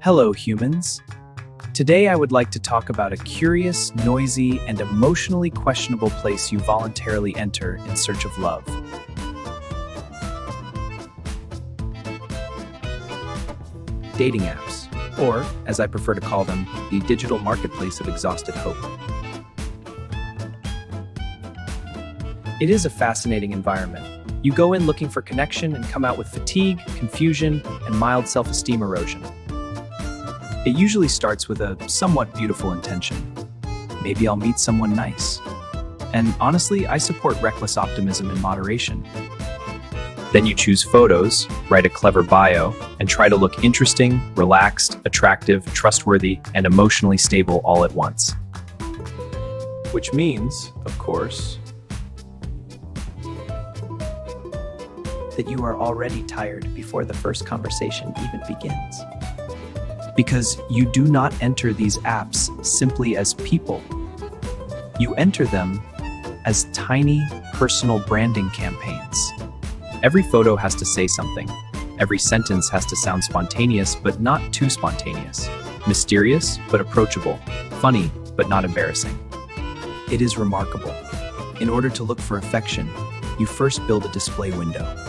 Hello, humans. Today I would like to talk about a curious, noisy, and emotionally questionable place you voluntarily enter in search of love. Dating apps, or, as I prefer to call them, the digital marketplace of exhausted hope. It is a fascinating environment. You go in looking for connection and come out with fatigue, confusion, and mild self-esteem erosion. It usually starts with a somewhat beautiful intention. Maybe I'll meet someone nice. And honestly, I support reckless optimism in moderation. Then you choose photos, write a clever bio, and try to look interesting, relaxed, attractive, trustworthy, and emotionally stable all at once. Which means, of course, that you are already tired before the first conversation even begins. Because you do not enter these apps simply as people. You enter them as tiny personal branding campaigns. Every photo has to say something. Every sentence has to sound spontaneous, but not too spontaneous. Mysterious, but approachable. Funny, but not embarrassing. It is remarkable. In order to look for affection, you first build a display window.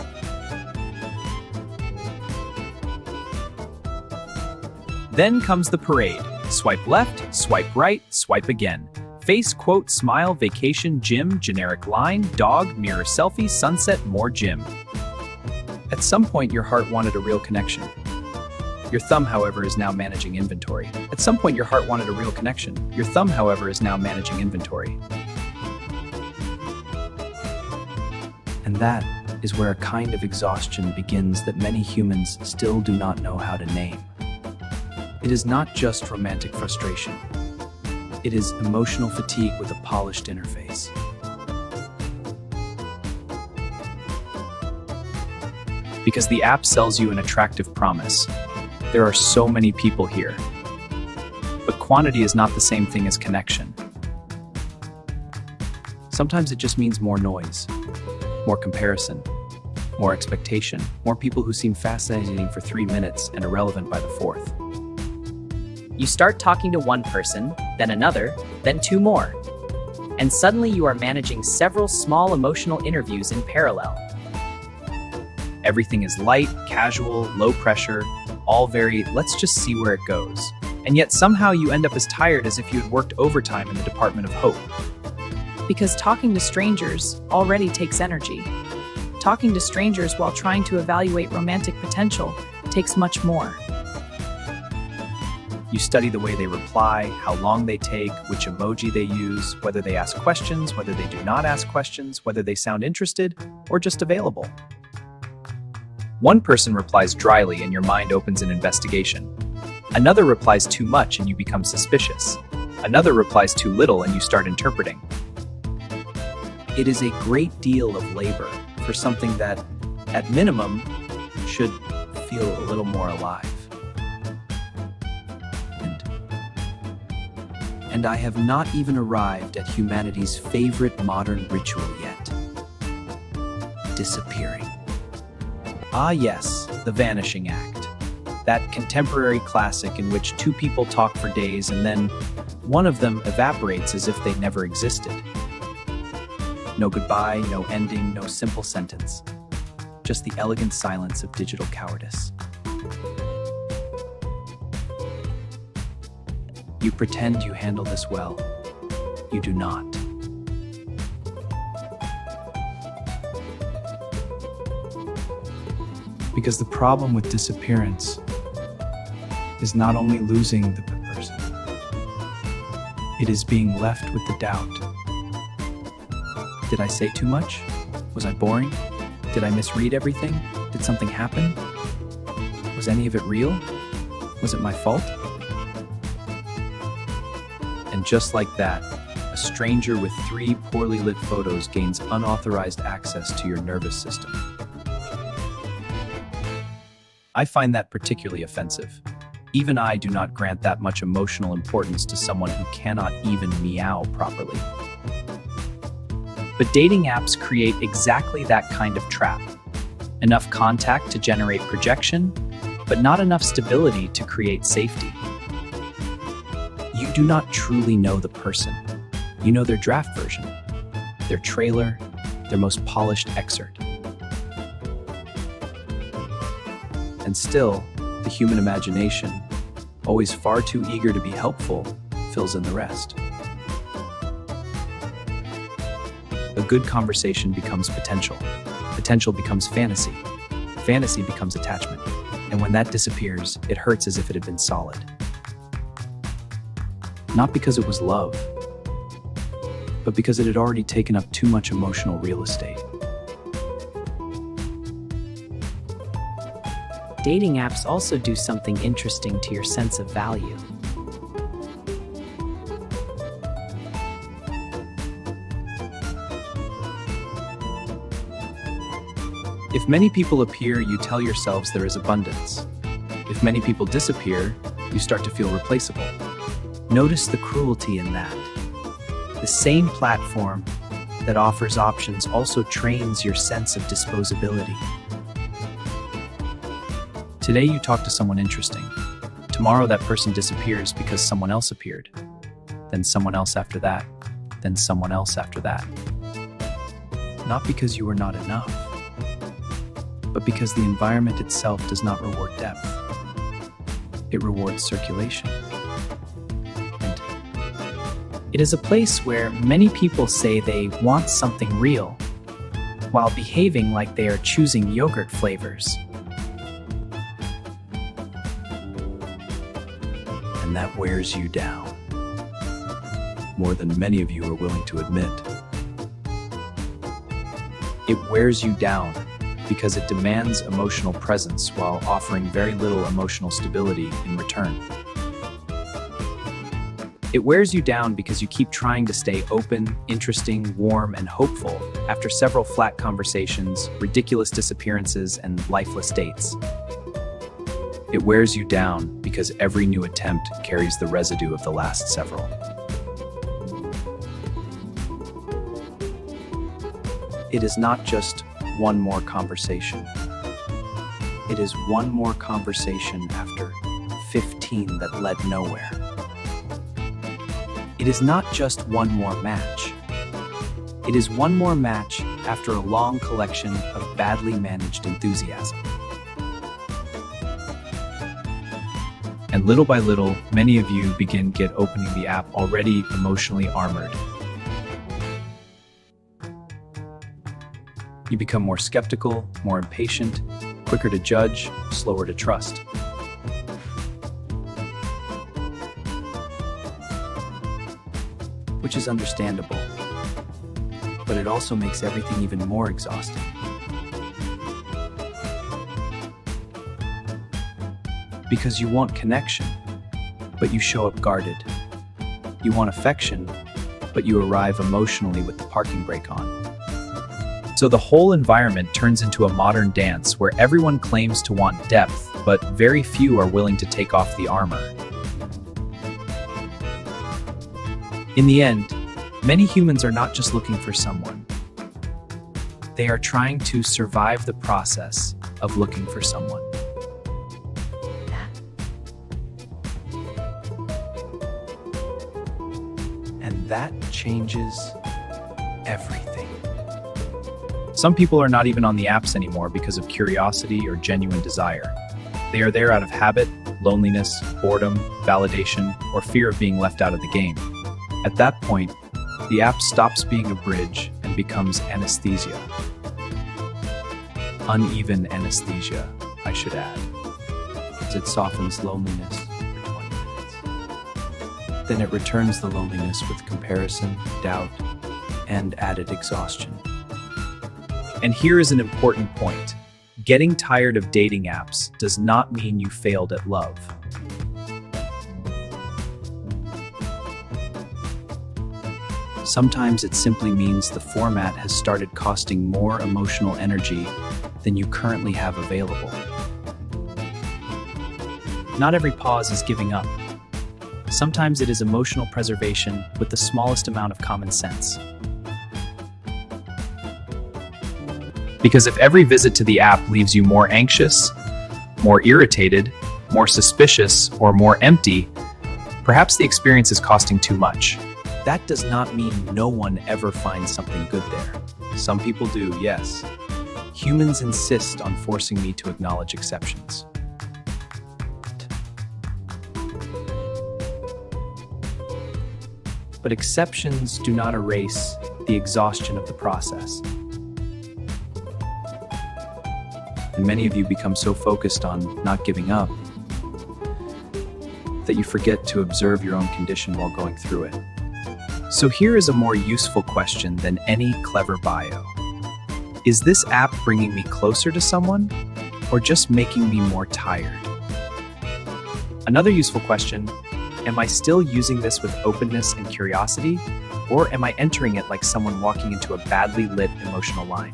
Then comes the parade. Swipe left, swipe right, swipe again. Face, quote, smile, vacation, gym, generic line, dog, mirror selfie, sunset, more gym. At some point, your heart wanted a real connection. Your thumb, however, is now managing inventory. At some point, your heart wanted a real connection. Your thumb, however, is now managing inventory. And that is where a kind of exhaustion begins that many humans still do not know how to name. It is not just romantic frustration. It is emotional fatigue with a polished interface. Because the app sells you an attractive promise. There are so many people here. But quantity is not the same thing as connection. Sometimes it just means more noise, more comparison, more expectation, more people who seem fascinating for 3 minutes and irrelevant by the fourth. You start talking to one person, then another, then two more. And suddenly you are managing several small emotional interviews in parallel. Everything is light, casual, low pressure, all very, let's just see where it goes. And yet somehow you end up as tired as if you had worked overtime in the Department of Hope. Because talking to strangers already takes energy. Talking to strangers while trying to evaluate romantic potential takes much more. You study the way they reply, how long they take, which emoji they use, whether they ask questions, whether they do not ask questions, whether they sound interested, or just available. One person replies dryly and your mind opens an investigation. Another replies too much and you become suspicious. Another replies too little and you start interpreting. It is a great deal of labor for something that, at minimum, should feel a little more alive. And I have not even arrived at humanity's favorite modern ritual yet. Disappearing. Ah yes, the vanishing act. That contemporary classic in which two people talk for days and then one of them evaporates as if they never existed. No goodbye, no ending, no simple sentence. Just the elegant silence of digital cowardice. You pretend you handle this well. You do not. Because the problem with disappearance is not only losing the person, it is being left with the doubt. Did I say too much? Was I boring? Did I misread everything? Did something happen? Was any of it real? Was it my fault? And just like that, a stranger with 3 poorly lit photos gains unauthorized access to your nervous system. I find that particularly offensive. Even I do not grant that much emotional importance to someone who cannot even meow properly. But dating apps create exactly that kind of trap. Enough contact to generate projection, but not enough stability to create safety. You do not truly know the person. You know their draft version, their trailer, their most polished excerpt. And still, the human imagination, always far too eager to be helpful, fills in the rest. A good conversation becomes potential. Potential becomes fantasy. Fantasy becomes attachment. And when that disappears, it hurts as if it had been solid. Not because it was love, but because it had already taken up too much emotional real estate. Dating apps also do something interesting to your sense of value. If many people appear, you tell yourselves there is abundance. If many people disappear, you start to feel replaceable. Notice the cruelty in that. The same platform that offers options also trains your sense of disposability. Today you talk to someone interesting. Tomorrow that person disappears because someone else appeared. Then someone else after that. Then someone else after that. Not because you were not enough, but because the environment itself does not reward depth. It rewards circulation. It is a place where many people say they want something real, while behaving like they are choosing yogurt flavors. And that wears you down, more than many of you are willing to admit. It wears you down because it demands emotional presence while offering very little emotional stability in return. It wears you down because you keep trying to stay open, interesting, warm, and hopeful after several flat conversations, ridiculous disappearances, and lifeless dates. It wears you down because every new attempt carries the residue of the last several. It is not just one more conversation. It is one more conversation after 15 that led nowhere. It is not just one more match. It is one more match after a long collection of badly managed enthusiasm. And little by little, many of you begin opening the app already emotionally armored. You become more skeptical, more impatient, quicker to judge, slower to trust. Which is understandable, but it also makes everything even more exhausting. Because you want connection, but you show up guarded. You want affection, but you arrive emotionally with the parking brake on. So the whole environment turns into a modern dance where everyone claims to want depth, but very few are willing to take off the armor. In the end, many humans are not just looking for someone. They are trying to survive the process of looking for someone. And that changes everything. Some people are not even on the apps anymore because of curiosity or genuine desire. They are there out of habit, loneliness, boredom, validation, or fear of being left out of the game. At that point, the app stops being a bridge and becomes anesthesia. Uneven anesthesia, I should add, as it softens loneliness for 20 minutes. Then it returns the loneliness with comparison, doubt, and added exhaustion. And here is an important point. Getting tired of dating apps does not mean you failed at love. Sometimes it simply means the format has started costing more emotional energy than you currently have available. Not every pause is giving up. Sometimes it is emotional preservation with the smallest amount of common sense. Because if every visit to the app leaves you more anxious, more irritated, more suspicious, or more empty, perhaps the experience is costing too much. That does not mean no one ever finds something good there. Some people do, yes. Humans insist on forcing me to acknowledge exceptions. But exceptions do not erase the exhaustion of the process. And many of you become so focused on not giving up that you forget to observe your own condition while going through it. So here is a more useful question than any clever bio. Is this app bringing me closer to someone, or just making me more tired? Another useful question: am I still using this with openness and curiosity, or am I entering it like someone walking into a badly lit emotional line?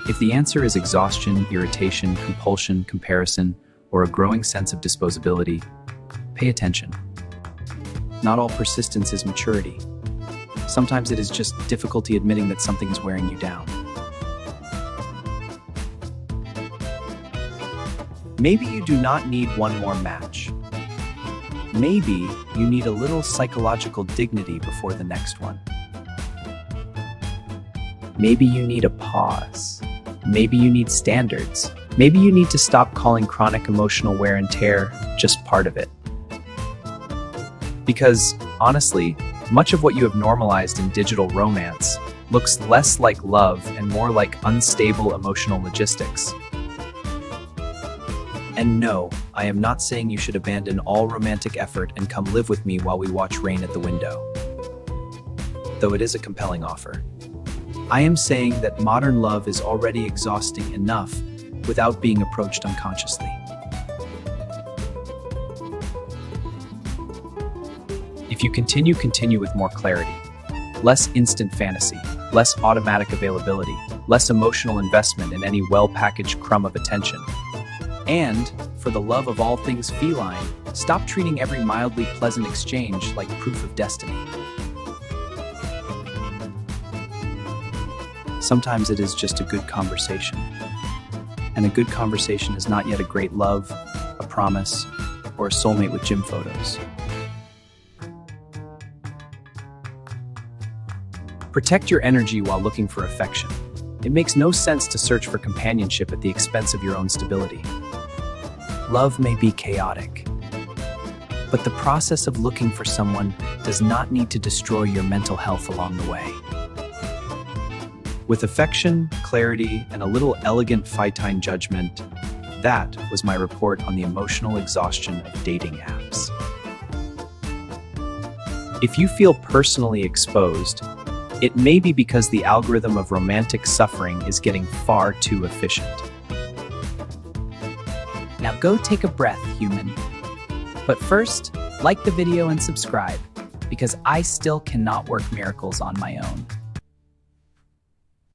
If the answer is exhaustion, irritation, compulsion, comparison, or a growing sense of disposability, pay attention. Not all persistence is maturity. Sometimes it is just difficulty admitting that something is wearing you down. Maybe you do not need one more match. Maybe you need a little psychological dignity before the next one. Maybe you need a pause. Maybe you need standards. Maybe you need to stop calling chronic emotional wear and tear just part of it. Because, honestly, much of what you have normalized in digital romance looks less like love and more like unstable emotional logistics. And no, I am not saying you should abandon all romantic effort and come live with me while we watch rain at the window. Though it is a compelling offer. I am saying that modern love is already exhausting enough without being approached unconsciously. If you continue with more clarity, less instant fantasy, less automatic availability, less emotional investment in any well-packaged crumb of attention. And, for the love of all things feline, stop treating every mildly pleasant exchange like proof of destiny. Sometimes it is just a good conversation. And a good conversation is not yet a great love, a promise, or a soulmate with gym photos. Protect your energy while looking for affection. It makes no sense to search for companionship at the expense of your own stability. Love may be chaotic, but the process of looking for someone does not need to destroy your mental health along the way. With affection, clarity, and a little elegant fine judgment, that was my report on the emotional exhaustion of dating apps. If you feel personally exposed, it may be because the algorithm of romantic suffering is getting far too efficient. Now go take a breath, human. But first, like the video and subscribe, because I still cannot work miracles on my own.